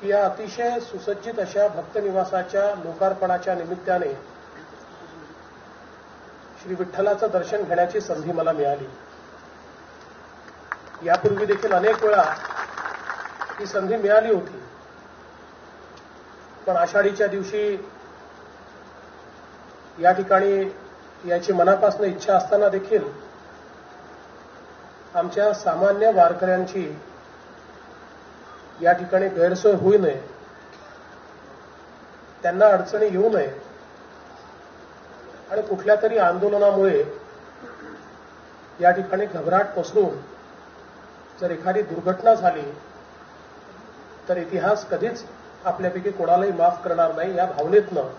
की या अतिशय सुसज्जित अशा भक्तनिवासाच्या लोकार्पणाच्या निमित्ताने श्री विठ्ठलाचं दर्शन घेण्याची संधी मला मिळाली. यापूर्वी देखील अनेक वेळा ही संधी मिळाली होती, पण आषाढीच्या दिवशी या ठिकाणी याची मनापासून इच्छा असताना देखील आमच्या सामान्य वारकऱ्यांची या ठिकाणी गैरसोय होऊ नये, त्यांना अडचणी येऊ नये आणि कुठल्या तरी आंदोलनामुळे या ठिकाणी घबराट पसरून जर एखादी दुर्घटना झाली तर इतिहास कधीच आपल्यापैकी कोणालाही माफ करणार नाही. या भावनेतनं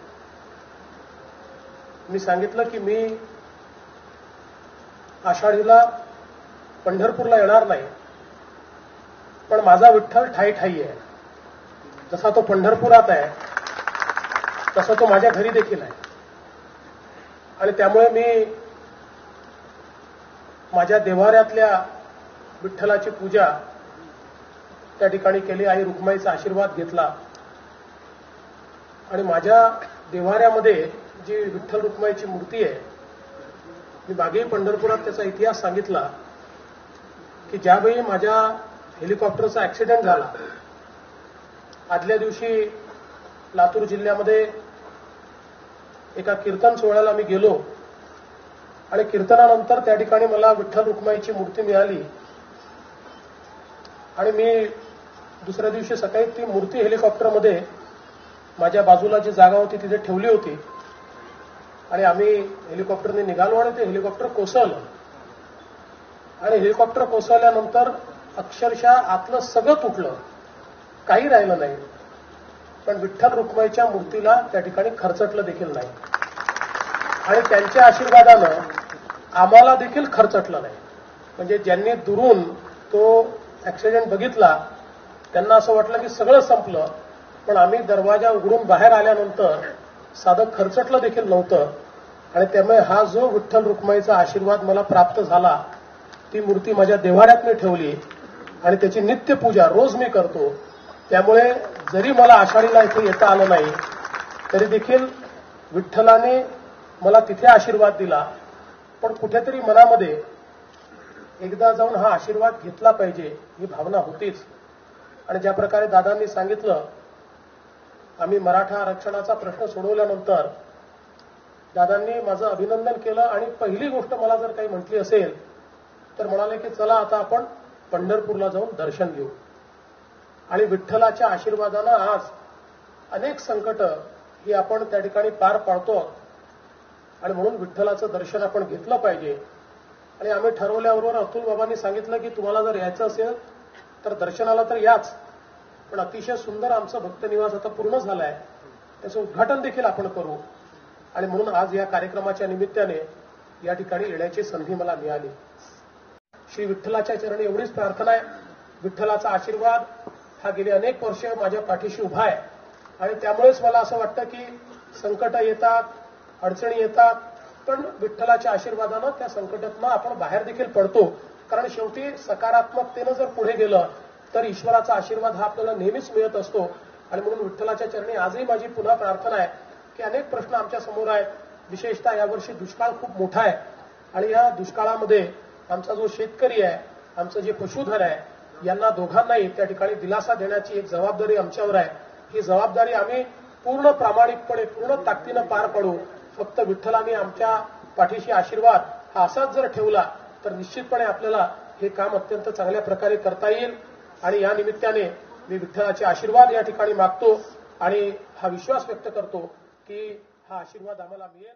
मी सांगितलं की मी आषाढीला पंढरपूरला येणार नाही, पण माझा विठ्ठल ठाई ठाई आहे. जसा तो पंढरपुरात आहे तसा तो माझ्या घरी देखील आहे. आणि त्यामुळे मी माझ्या देव्हाऱ्यातल्या विठ्ठलाची पूजा त्या ठिकाणी केली. आई रुक्माईचा आशीर्वाद घेतला आणि माझ्या देव्हाऱ्यामध्ये जी विठ्ठल रुक्माईची मूर्ती आहे, मी मागेही पंढरपुरात त्याचा इतिहास सांगितला की ज्यावेळी माझ्या हेलिकॉप्टरचा ऍक्सिडेंट झाला, आदल्या दिवशी लातूर जिल्ह्यामध्ये एका कीर्तन सोहळ्याला मी गेलो आणि कीर्तनानंतर त्या ठिकाणी मला विठ्ठल रुक्माईची मूर्ती मिळाली आणि मी दुसऱ्या दिवशी सकाळी ती मूर्ती हेलिकॉप्टरमध्ये माझ्या बाजूला जी जागा होती तिथे ठेवली होती आणि आम्ही हेलिकॉप्टरने निघालो आणि ते हेलिकॉप्टर कोसळलं आणि हेलिकॉप्टर कोसळल्यानंतर अक्षरशः आतलं सगळं तुटलं, काही राहिलं नाही, पण विठ्ठल रुक्माईच्या मूर्तीला त्या ठिकाणी खरचटलं देखील नाही आणि त्यांच्या आशीर्वादानं आम्हाला देखील खरचटलं नाही. म्हणजे ज्यांनी दुरून तो ऍक्सिडेंट बघितला त्यांना असं वाटलं की सगळं संपलं, पण आम्ही दरवाजा उघडून बाहेर आल्यानंतर साधं खरचटलं देखील नव्हतं. आणि त्यामुळे हा जो विठ्ठल रुक्माईचा आशीर्वाद मला प्राप्त झाला, ती मूर्ती माझ्या देव्हाऱ्यात मी ठेवली आणि त्याची नित्य पूजा रोज मी करतो. त्यामुळे जरी मला आषाढीला इथे येता आलं नाही तरी देखील विठ्ठलाने मला तिथे आशीर्वाद दिला, पण कुठेतरी मनामध्ये एकदा जाऊन हा आशीर्वाद घेतला पाहिजे ही भावना होतीच. आणि ज्या प्रकारे दादांनी सांगितलं, आम्ही मराठा आरक्षणाचा प्रश्न सोडवल्यानंतर दादांनी माझं अभिनंदन केलं आणि पहिली गोष्ट मला जर काही म्हटली असेल तर म्हणाले की चला आता आपण पंढरपूरला जाऊन दर्शन घेऊ. आणि विठ्ठलाच्या आशीर्वादानं आज अनेक संकट ही आपण त्या ठिकाणी पार पाडतो आणि म्हणून विठ्ठलाचं दर्शन आपण घेतलं पाहिजे. आणि आम्ही ठरवल्याबरोबर अतुल बाबांनी सांगितलं की तुम्हाला जर यायचं असेल तर दर्शनाला तर याच, पण अतिशय सुंदर आमचं भक्तनिवास आता पूर्ण झालाय, त्याचं उद्घाटन देखील आपण करू. आणि म्हणून आज या कार्यक्रमाच्या निमित्ताने या ठिकाणी येण्याची संधी मला मिळाली. श्री विठ्ठलाच्या चरणी एवढीच प्रार्थना आहे, विठ्ठलाचा आशीर्वाद हा गेली अनेक वर्ष माझ्या पाठीशी उभा आहे आणि त्यामुळेच मला असं वाटतं की संकट येतात, अडचणी येतात, पण विठ्ठलाच्या आशीर्वादानं त्या संकटातनं आपण बाहेर देखील पडतो. कारण शेवटी सकारात्मकतेनं जर पुढे गेलं तर ईश्वराचा आशीर्वाद हा आपल्याला नेहमीच मिळत असतो. आणि म्हणून विठ्ठलाच्या चरणी आजही माझी पुन्हा प्रार्थना आहे की अनेक प्रश्न आमच्या समोर आहेत. विशेषतः यावर्षी दुष्काळ खूप मोठा आहे आणि या दुष्काळामध्ये आमचा जो शेतकरी आहे, आमचं जे पशुधन आहे, यांना दोघांनाही त्या ठिकाणी दिलासा देण्याची एक जबाबदारी आमच्यावर आहे. ही जबाबदारी आम्ही पूर्ण प्रामाणिकपणे पूर्ण ताकदीनं पार पाडू. फक्त विठ्ठलाने आमच्या पाठीशी आशीर्वाद हा असाच जर ठेवला तर निश्चितपणे आपल्याला हे काम अत्यंत चांगल्या प्रकारे करता येईल. आणि या निमित्ताने मी विठ्ठलाचे आशीर्वाद या ठिकाणी मागतो आणि हा विश्वास व्यक्त करतो की हा आशीर्वाद आम्हाला मिळेल.